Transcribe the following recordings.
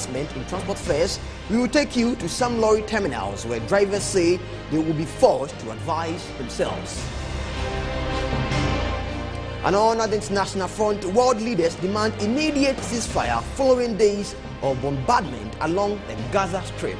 adjustment in transport fares, we will take you to some lorry terminals where drivers say they will be forced to advise themselves. And on the international front, world leaders demand immediate ceasefire following days of bombardment along the Gaza Strip.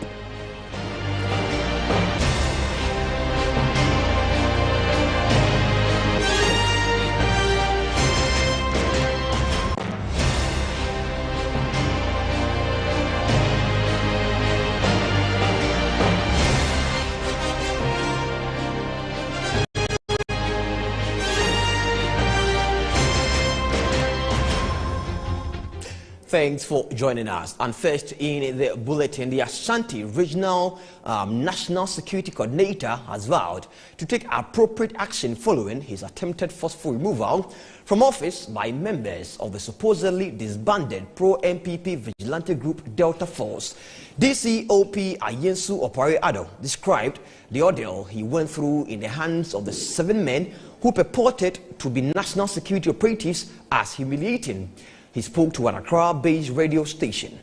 Thanks for joining us. And first in the bulletin, the Ashanti Regional National Security Coordinator has vowed to take appropriate action following his attempted forceful removal from office by members of the supposedly disbanded pro-MPP vigilante group Delta Force. DCOP Ayensu Opare-Addo described the ordeal he went through in the hands of the 7 men who purported to be national security operatives as humiliating. He spoke to an Accra-based radio station.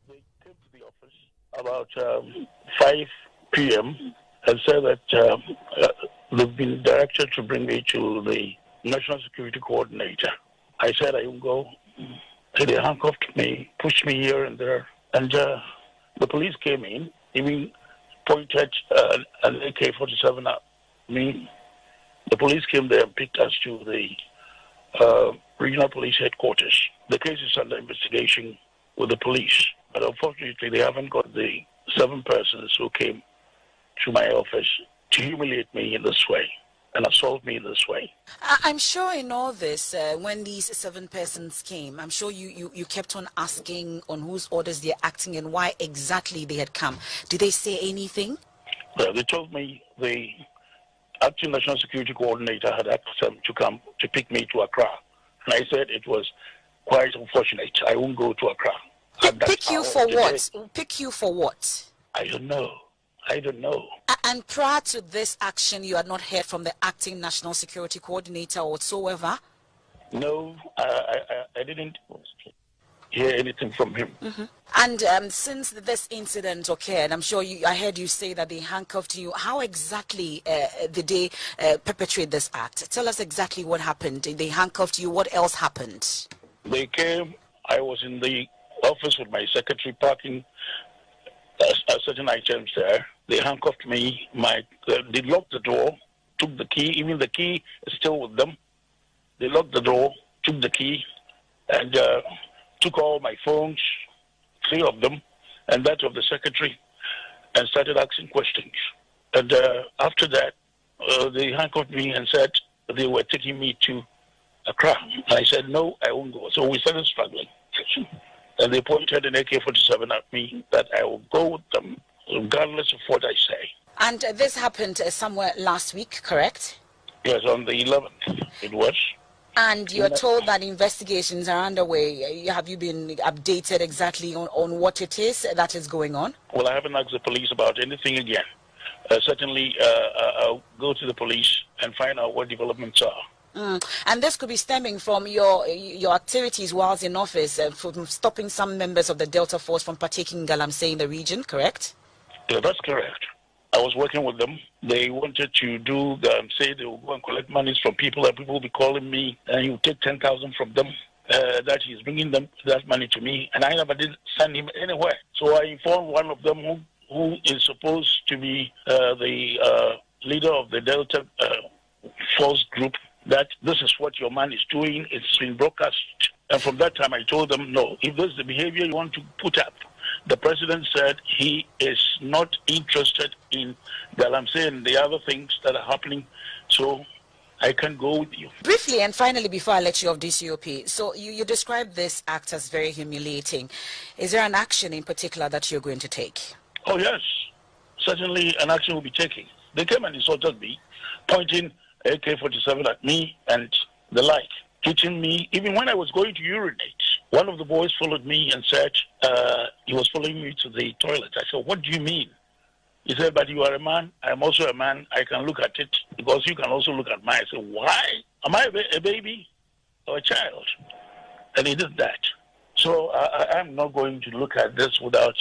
They came to the office about 5 p.m. and said that they've been directed to bring me to the National Security Coordinator. I said I won't go. They handcuffed me, pushed me here and there, and the police came in, even pointed an AK-47 at me. The police came there and picked us to the Regional Police Headquarters. The case is under investigation with the police, but unfortunately they haven't got the 7 persons who came to my office to humiliate me in this way and assault me in this way. I'm sure in all this, when these 7 persons came, I'm sure you kept on asking on whose orders they're acting and why exactly they had come. Did they say anything? Well, they told me the acting National Security Coordinator had asked them to come to pick me to Accra. And I said it was quite unfortunate. I won't go to Accra. Pick you for what? Pick you for what? I don't know. I don't know. And prior to this action, you had not heard from the acting National Security Coordinator whatsoever? No, I didn't hear anything from him. Mm-hmm. And since this incident occurred, I'm sure I heard you say that they handcuffed you. How exactly did they perpetrate this act? Tell us exactly what happened. They handcuffed you. What else happened? They came. I was in the office with my secretary packing certain items there. They handcuffed me. They locked the door, took the key. Even the key is still with them. They locked the door, took the key, and took all my phones, 3 of them, and that of the secretary, and started asking questions. And after that, they handcuffed me and said they were taking me to Accra. I said, no, I won't go. So we started struggling. And they pointed an AK-47 at me that I will go with them, regardless of what I say. And this happened somewhere last week, correct? Yes, on the 11th it was. And you're told that investigations are underway. Have you been updated exactly on what it is that is going on? Well, I haven't asked the police about anything again. Certainly, I'll go to the police and find out what developments are. And this could be stemming from your activities whilst in office, from stopping some members of the Delta Force from partaking in Galamsey in the region, correct? Yeah, that's correct. I was working with them. They wanted to say they will go and collect monies from people, and people will be calling me, and he will take 10,000 from them, that he's bringing them that money to me, and I never did send him anywhere. So I informed one of them who is supposed to be the leader of the Delta Force group, that this is what your man is doing. It's been broadcast. And from that time, I told them, no, if this is the behavior you want to put up, the president said he is not interested in Galamsey and the other things that are happening, so I can go with you. Briefly and finally, before I let you off DCOP, so you described this act as very humiliating. Is there an action in particular that you're going to take? Oh, yes. Certainly an action will be taken. They came and insulted me, pointing AK-47 at me and the like, hitting me. Even when I was going to urinate, one of the boys followed me and said he was following me to the toilet. I said, what do you mean? He said, but you are a man. I am also a man. I can look at it because you can also look at mine. I said, why? Am I a baby or a child? And he did that. So I'm not going to look at this without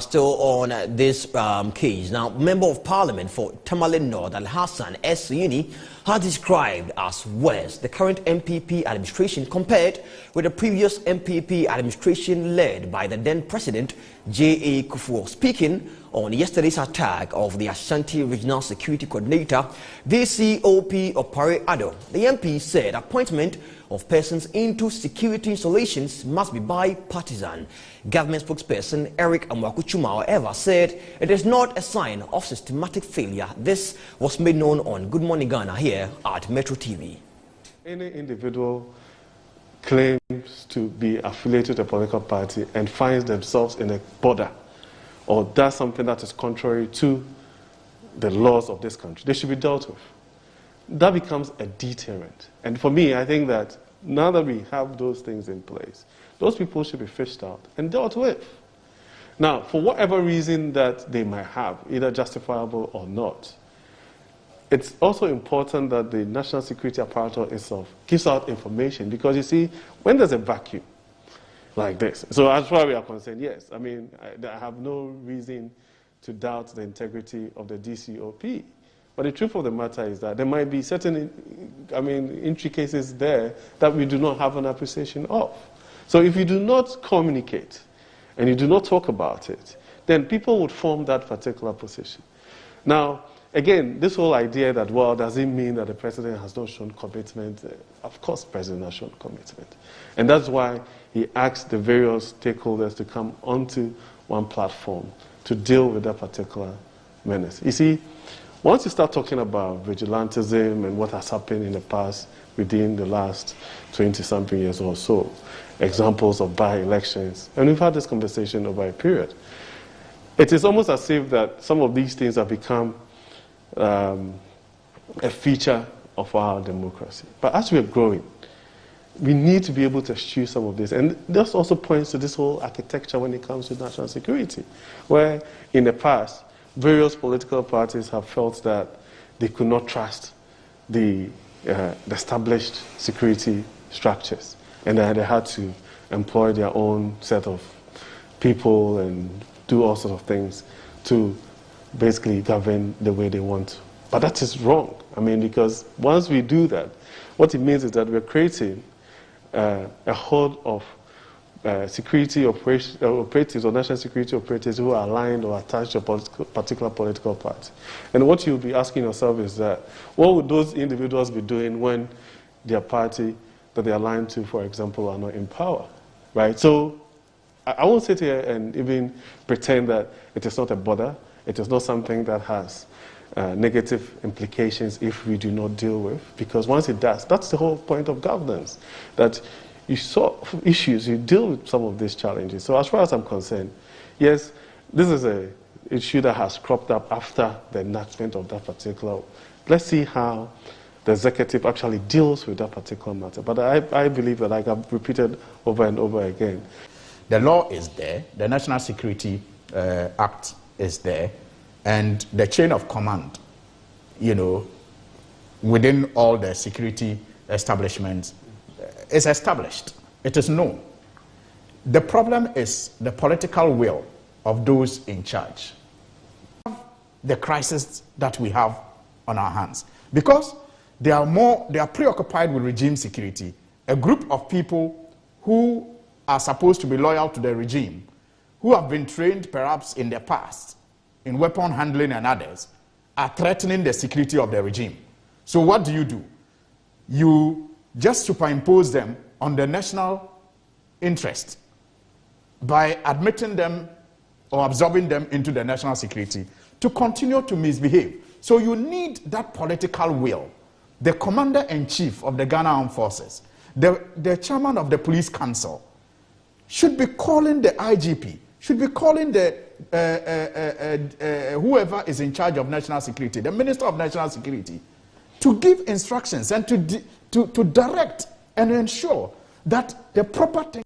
still on this case. Now, Member of Parliament for Tamale North, Al-Hassan S. Yuni, has described as worse the current MPP administration compared with the previous MPP administration led by the then President J.A. Kufuor. Speaking on yesterday's attack of the Ashanti Regional Security Coordinator, DCOP Opare Ado, the MP said appointment of persons into security installations must be bipartisan. Government spokesperson Eric Amwakuchuma, however, said it is not a sign of systematic failure. This was made known on Good Morning Ghana here at Metro TV. Any individual claims to be affiliated to a political party and finds themselves in a border or does something that is contrary to the laws of this country, they should be dealt with. That becomes a deterrent. And for me, I think that now that we have those things in place, those people should be fished out and dealt with. Now, for whatever reason that they might have, either justifiable or not, it's also important that the national security apparatus itself gives out information, because you see, when there's a vacuum like this, so as far as we are concerned, yes, I mean, I have no reason to doubt the integrity of the DCOP. But the truth of the matter is that there might be certain, intricacies there that we do not have an appreciation of. So if you do not communicate and you do not talk about it, then people would form that particular position. Now, again, this whole idea that, well, does it mean that the president has not shown commitment? Of course, the president has shown commitment. And that's why he asked the various stakeholders to come onto one platform to deal with that particular menace. You see, once you start talking about vigilantism and what has happened in the past within the last 20-something years or so, examples of by-elections, and we've had this conversation over a period, it is almost as if that some of these things have become a feature of our democracy. But as we are growing, we need to be able to eschew some of this. And this also points to this whole architecture when it comes to national security, where in the past, various political parties have felt that they could not trust the established security structures, and that they had to employ their own set of people and do all sorts of things to basically govern the way they want to. But that is wrong. I mean, because once we do that, what it means is that we're creating a horde of security operatives or national security operatives who are aligned or attached to a particular political party. And what you'll be asking yourself is that, what would those individuals be doing when their party that they're aligned to, for example, are not in power, right? So I won't sit here and even pretend that it is not a bother. It is not something that has negative implications if we do not deal with, because once it does, that's the whole point of governance, that you solve issues, you deal with some of these challenges. So as far as I'm concerned, yes, this is an issue that has cropped up after the enactment of that particular. Let's see how the executive actually deals with that particular matter. But I believe that, like I've repeated over and over again, the law is there, the National Security Act is there, and the chain of command, within all the security establishments is established. It is known. The problem is the political will of those in charge. The crisis that we have on our hands, because they are preoccupied with regime security. A group of people who are supposed to be loyal to the regime, who have been trained perhaps in the past in weapon handling and others, are threatening the security of the regime. So what do? You just superimpose them on the national interest by admitting them or absorbing them into the national security to continue to misbehave. So you need that political will. The commander-in-chief of the Ghana Armed Forces, the chairman of the police council, should be calling the IGP, should be calling the whoever is in charge of national security, the Minister of National Security, to give instructions and to direct and ensure that the proper thing.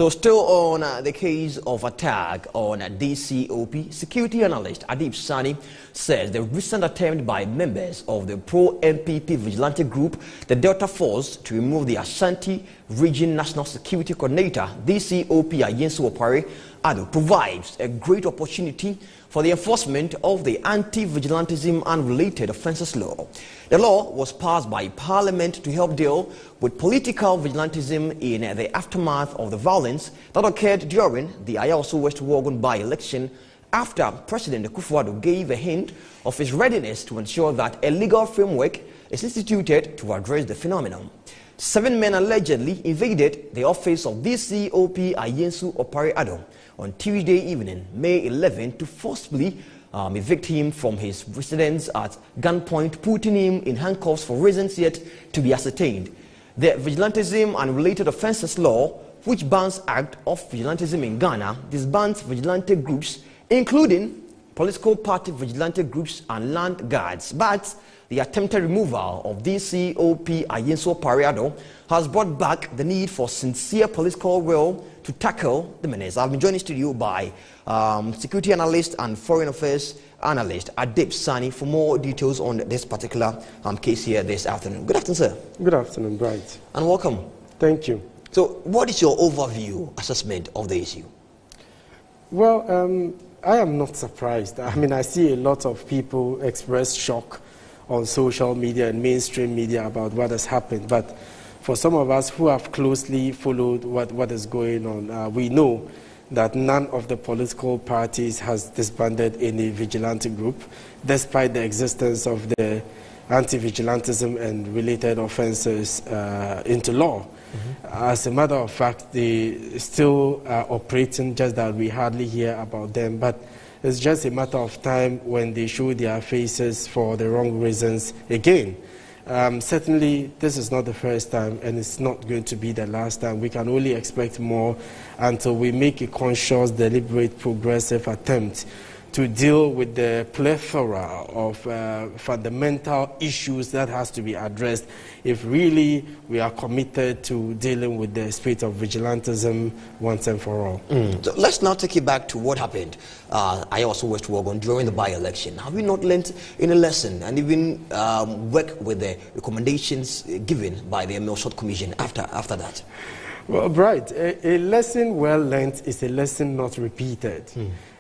So still on the case of attack on DCOP, security analyst Adib Sani says the recent attempt by members of the pro-MPP vigilante group, the Delta Force, to remove the Ashanti Region National Security Coordinator, DCOP Ayensu Opare Ado, provides a great opportunity for the enforcement of the Anti-Vigilantism and Related Offences Law. The law was passed by Parliament to help deal with political vigilantism in the aftermath of the violence that occurred during the Ayawaso West Wuogon by-election, after President Akufo-Addo gave a hint of his readiness to ensure that a legal framework is instituted to address the phenomenon. 7 men allegedly invaded the office of DCOP Ayensu Opare Ado on Tuesday evening, May 11, to forcibly evict him from his residence at gunpoint, putting him in handcuffs for reasons yet to be ascertained. The Vigilantism and Related Offences Law, which bans act of vigilantism in Ghana, disbands vigilante groups, including political party vigilante groups and land guards. But the attempted removal of DCOP Ayensu Opare Ado has brought back the need for sincere political will to tackle the menace. I've been joined in studio by security analyst and foreign affairs analyst Adib Sani for more details on this particular case here this afternoon. Good afternoon, sir. Good afternoon, Bright. And welcome. Thank you. So, what is your overview assessment of the issue? Well, I am not surprised. I mean, I see a lot of people express shock on social media and mainstream media about what has happened. But for some of us who have closely followed what is going on, we know that none of the political parties has disbanded any vigilante group, despite the existence of the anti-vigilantism and related offences into law. As a matter of fact, they still are operating, just that we hardly hear about them. But it's just a matter of time when they show their faces for the wrong reasons again. Certainly, this is not the first time, and it's not going to be the last time. We can only expect more until we make a conscious, deliberate, progressive attempt to deal with the plethora of fundamental issues that has to be addressed if really we are committed to dealing with the spirit of vigilantism once and for all. So let's now take it back to what happened Ayawaso West Wuogon during the by-election. Have we not learned any lesson and even work with the recommendations given by the Emil Short Commission after that? Well, Bright, a lesson well learned is a lesson not repeated.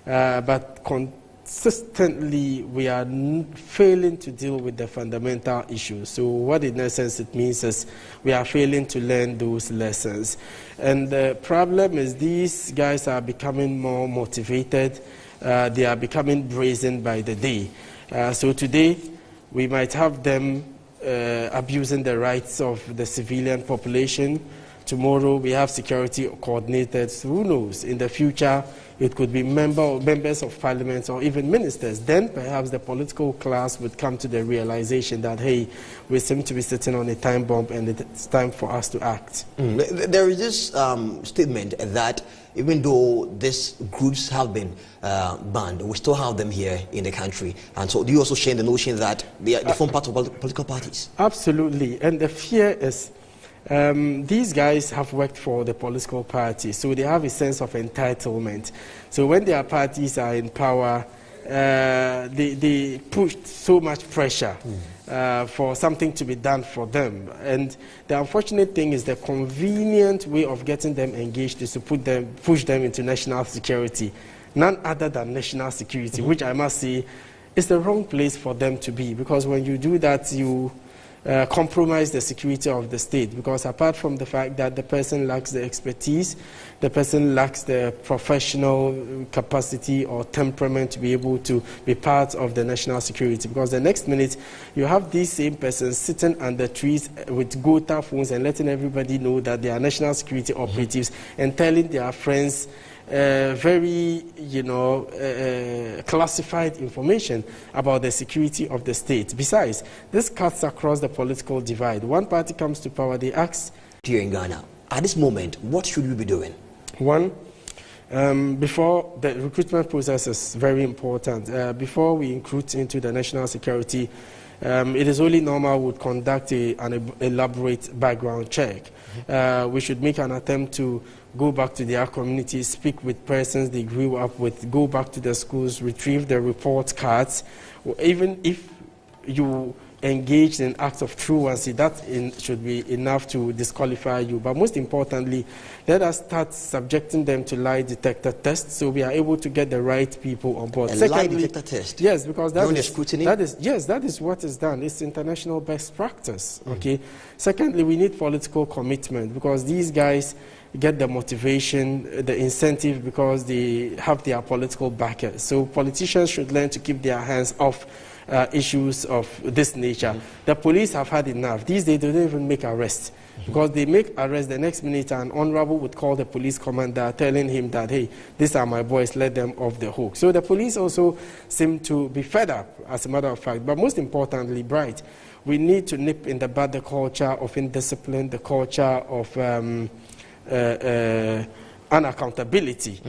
But consistently, we are failing to deal with the fundamental issues. So what in essence it means is we are failing to learn those lessons. And the problem is these guys are becoming more motivated. They are becoming brazen by the day. So today, we might have them abusing the rights of the civilian population. Tomorrow, we have security coordinators. Who knows? In the future, it could be members of parliament or even ministers. Then perhaps the political class would come to the realization that, hey, we seem to be sitting on a time bomb and it's time for us to act. There is this statement that even though these groups have been banned, we still have them here in the country. And so do you also share the notion that they form part of political parties? Absolutely. And the fear is these guys have worked for the political party, so they have a sense of entitlement. So when their parties are in power, they push so much pressure for something to be done for them. And the unfortunate thing is the convenient way of getting them engaged is to push them into national security, none other than national security, which I must say is the wrong place for them to be, because when you do that, you compromise the security of the state, because apart from the fact that the person lacks the expertise, the person lacks the professional capacity or temperament to be able to be part of the national security, because the next minute you have these same persons sitting under trees with GOTA phones and letting everybody know that they are national security operatives and telling their friends very, classified information about the security of the state. Besides, this cuts across the political divide. One party comes to power, they ask... Here in Ghana, at this moment, what should we be doing? One, before the recruitment process is very important. Before we recruit into the national security, it is only normal we would conduct an elaborate background check. We should make an attempt to go back to their communities, speak with persons they grew up with, go back to the schools, retrieve the report cards. Even if you engaged in acts of truancy, that should be enough to disqualify you. But most importantly, let us start subjecting them to lie detector tests so we are able to get the right people on board. Lie detector test? Yes, because that is is what is done. It's international best practice. Okay. Secondly, we need political commitment, because these guys get the motivation, the incentive, because they have their political backers. So politicians should learn to keep their hands off issues of this nature. The police have had enough. These days, they don't even make arrests. Because they make arrests, the next minute an honorable would call the police commander telling him that, hey, these are my boys, let them off the hook. So the police also seem to be fed up, as a matter of fact. But most importantly, Bright, we need to nip in the bud the culture of indiscipline, the culture of unaccountability,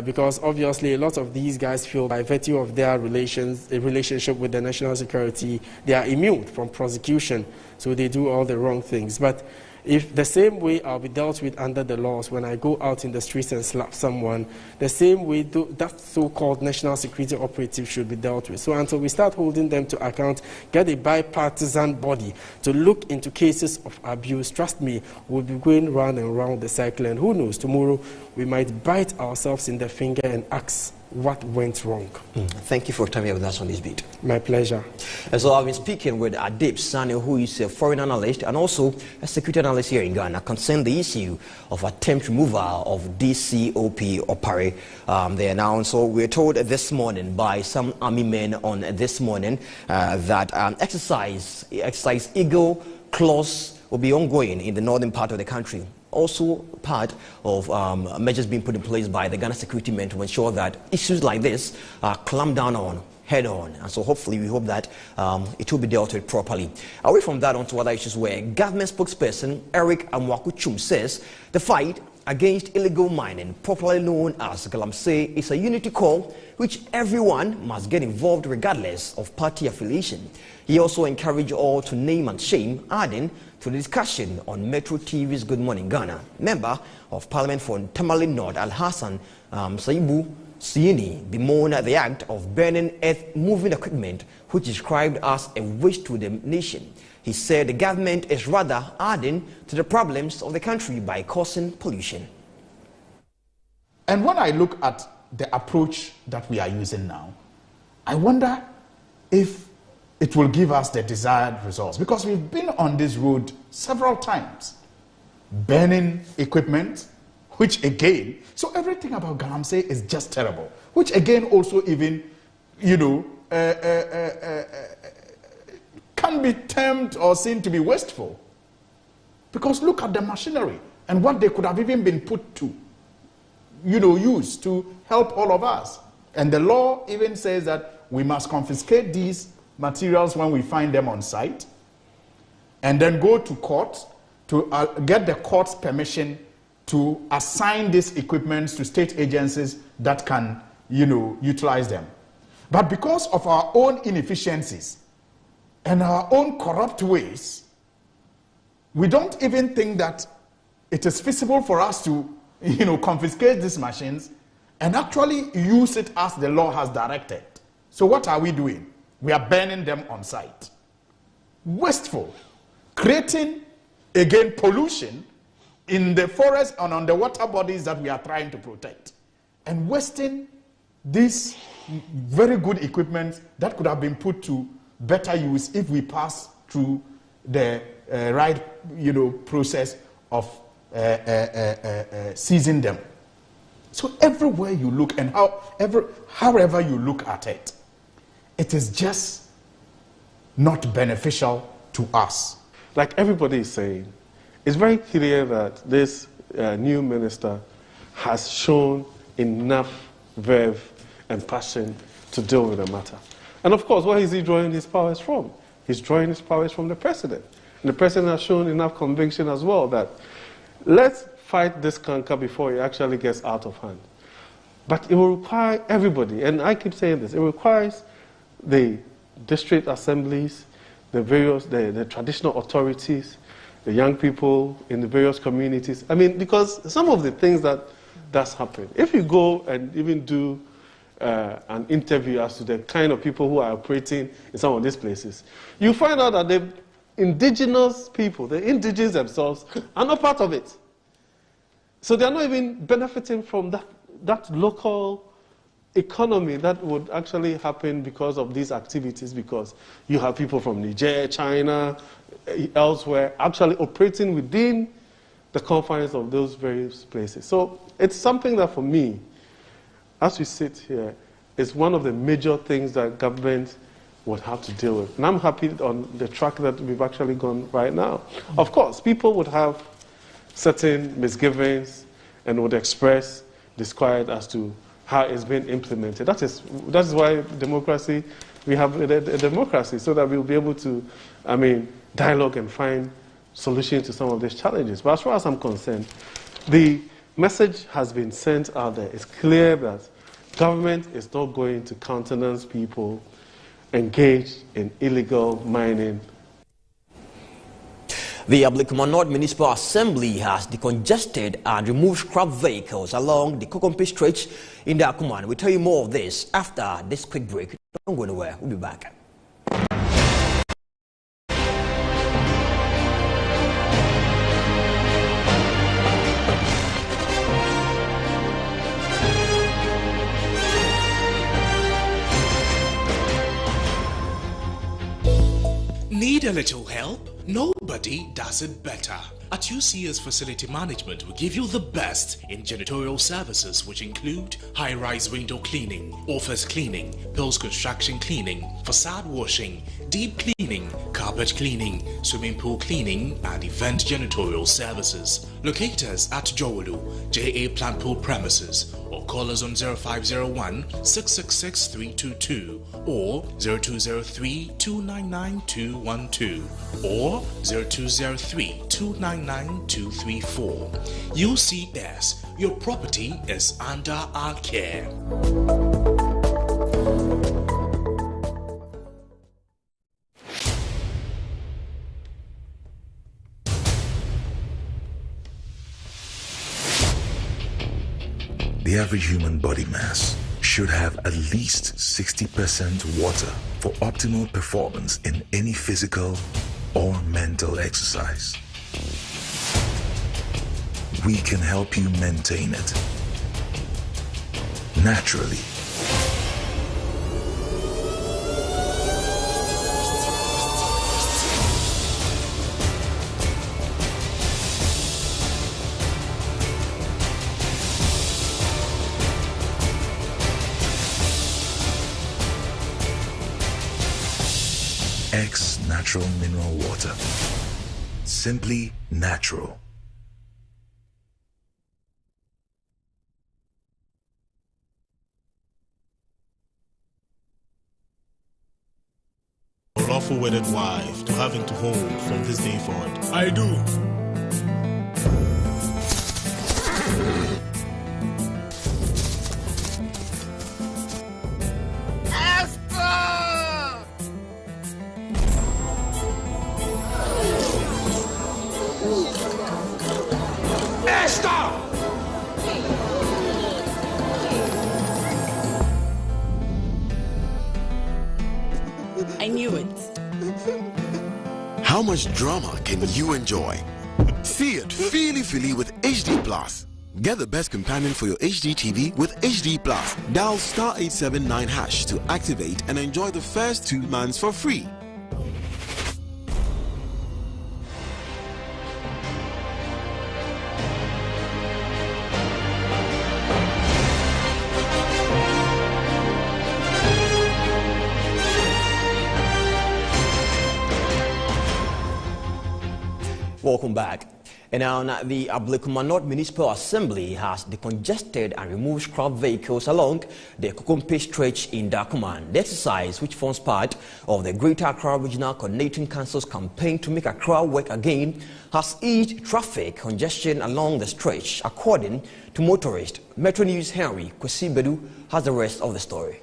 because obviously a lot of these guys feel by virtue of their relationship with the national security, they are immune from prosecution, so they do all the wrong things. But if the same way I'll be dealt with under the laws when I go out in the streets and slap someone, the same way that so-called national security operative should be dealt with. So until we start holding them to account, get a bipartisan body to look into cases of abuse, trust me, we'll be going round and round the cycle, and who knows, tomorrow we might bite ourselves in the finger and ask what went wrong. Thank you for coming here with us on this beat. My pleasure. So I've been speaking with Adib Sani, who is a foreign analyst and also a security analyst here in Ghana, concerning the issue of attempt removal of DCOP Opare. They announced, so we're told this morning by some army men on this morning that exercise Eagle Clause will be ongoing in the northern part of the country. Also part of measures being put in place by the Ghana security men to ensure that issues like this are clamped down on head on. And so hopefully we hope that it will be dealt with properly. Away from that, on to other issues where government spokesperson Eric Amwakuchum says the fight against illegal mining, popularly known as Galamsey, is a unity call which everyone must get involved regardless of party affiliation. He also encouraged all to name and shame, adding to the discussion on Metro TV's Good Morning Ghana. Member of Parliament for Tamale North, Al-Hassan Saibu Siini, bemoaned the act of burning earth-moving equipment, which is described as a waste to the nation. He said the government is rather adding to the problems of the country by causing pollution. And when I look at the approach that we are using now, I wonder if it will give us the desired results, because we've been on this road several times, burning equipment, which again, so everything about Galamsey is just terrible, which again also even, can be termed or seen to be wasteful. Because look at the machinery and what they could have even been put to, use to help all of us. And the law even says that we must confiscate these materials when we find them on site, and then go to court to get the court's permission to assign these equipments to state agencies that can, utilize them. But because of our own inefficiencies and our own corrupt ways, we don't even think that it is feasible for us to, confiscate these machines and actually use it as the law has directed. So what are we doing? We are burning them on site. Wasteful. Creating, again, pollution in the forest and on the water bodies that we are trying to protect. And wasting this very good equipment that could have been put to better use if we pass through the right, process of seizing them. So everywhere you look and however you look at it, it is just not beneficial to us. Like everybody is saying, it's very clear that this new minister has shown enough verve and passion to deal with the matter. And of course, where is he drawing his powers from? He's drawing his powers from the president. And the president has shown enough conviction as well that let's fight this canker before it actually gets out of hand. But it will require everybody, and I keep saying this, it requires the district assemblies, the traditional authorities, the young people in the various communities. I mean, because some of the things that's happened, if you go and even do an interview as to the kind of people who are operating in some of these places, you find out that the indigenous people, the indigenous themselves, are not part of it. So they're not even benefiting from that local economy that would actually happen because of these activities, because you have people from Niger, China, elsewhere, actually operating within the confines of those various places. So it's something that, for me, as we sit here, is one of the major things that government would have to deal with. And I'm happy on the track that we've actually gone right now. Of course, people would have certain misgivings and would express disquiet as to how it's been implemented. That is why democracy, we have a democracy, so that we'll be able to, dialogue and find solutions to some of these challenges. But as far as I'm concerned, the message has been sent out there. It's clear that government is not going to countenance people engaged in illegal mining. The Ablekuma North Municipal Assembly has decongested and removed scrap vehicles along the Kokompe Stretch in the Akuman. We'll tell you more of this after this quick break. Don't go anywhere. We'll be back. Need a little help? Nobody does it better. At UCS Facility Management, we give you the best in janitorial services, which include high-rise window cleaning, office cleaning, post-construction cleaning, facade washing, deep cleaning, carpet cleaning, swimming pool cleaning, and event janitorial services. Locate us at Jowolu, JA Plant Pool premises, or call us on 0501 666 322 or 0203 299 212 or 0203 299 234. UCS, your property is under our care. The average human body mass should have at least 60% water for optimal performance in any physical or mental exercise. We can help you maintain it naturally. X Natural Mineral Water. Simply natural. A lawful wedded wife to having to hold from this day forward. I do. I knew it. How much drama can you enjoy? See it feely with HD Plus. Get the best companion for your HD TV with HD Plus. Dial *879# to activate and enjoy the first 2 months for free. Welcome back. And now the Ablekuma North Municipal Assembly has decongested and removed scrap vehicles along the Kokompe Stretch in Dakuman. The exercise, which forms part of the Greater Accra Regional Coordinating Council's campaign to make Accra work again, has eased traffic congestion along the stretch, according to motorists. Metro News' Henry Kwesi-Bedu has the rest of the story.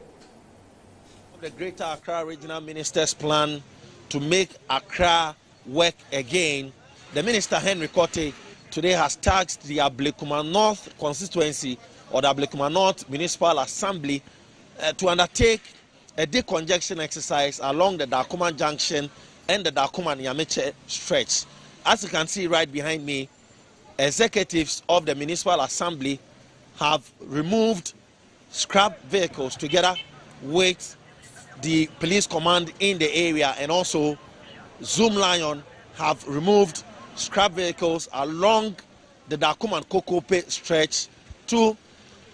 The Greater Accra Regional Minister's plan to make Accra work again the Minister Henry Kote today has tasked the Ablekuma North constituency or the Ablekuma North Municipal Assembly to undertake a decongestion exercise along the Dakuma Junction and the Dakuma Niameche stretch. As you can see right behind me, executives of the Municipal Assembly have removed scrap vehicles together with the police command in the area, and also Zoom Lion have removed scrap vehicles along the Dakuma and Kokope stretch to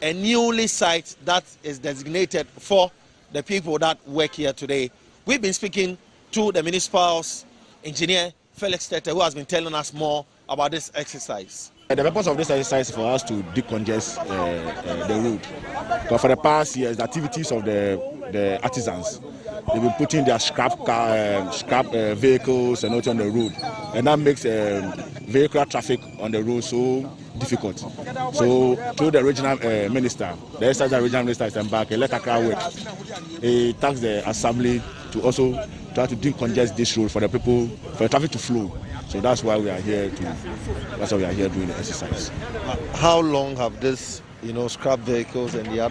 a newly site that is designated for the people that work here today. We've been speaking to the municipal's engineer, Felix Tete, who has been telling us more about this exercise. The purpose of this exercise is for us to decongest the road. Because for the past years, the activities of the artisans, they've been putting their scrap vehicles and out on the road, and that makes vehicular traffic on the road so difficult. So, through the regional minister, the exercise regional minister is embarked, let Accra work. He tasked the assembly to also try to decongest this road for the people, for the traffic to flow. So that's why we are here doing the exercise. How long have this, scrap vehicles and the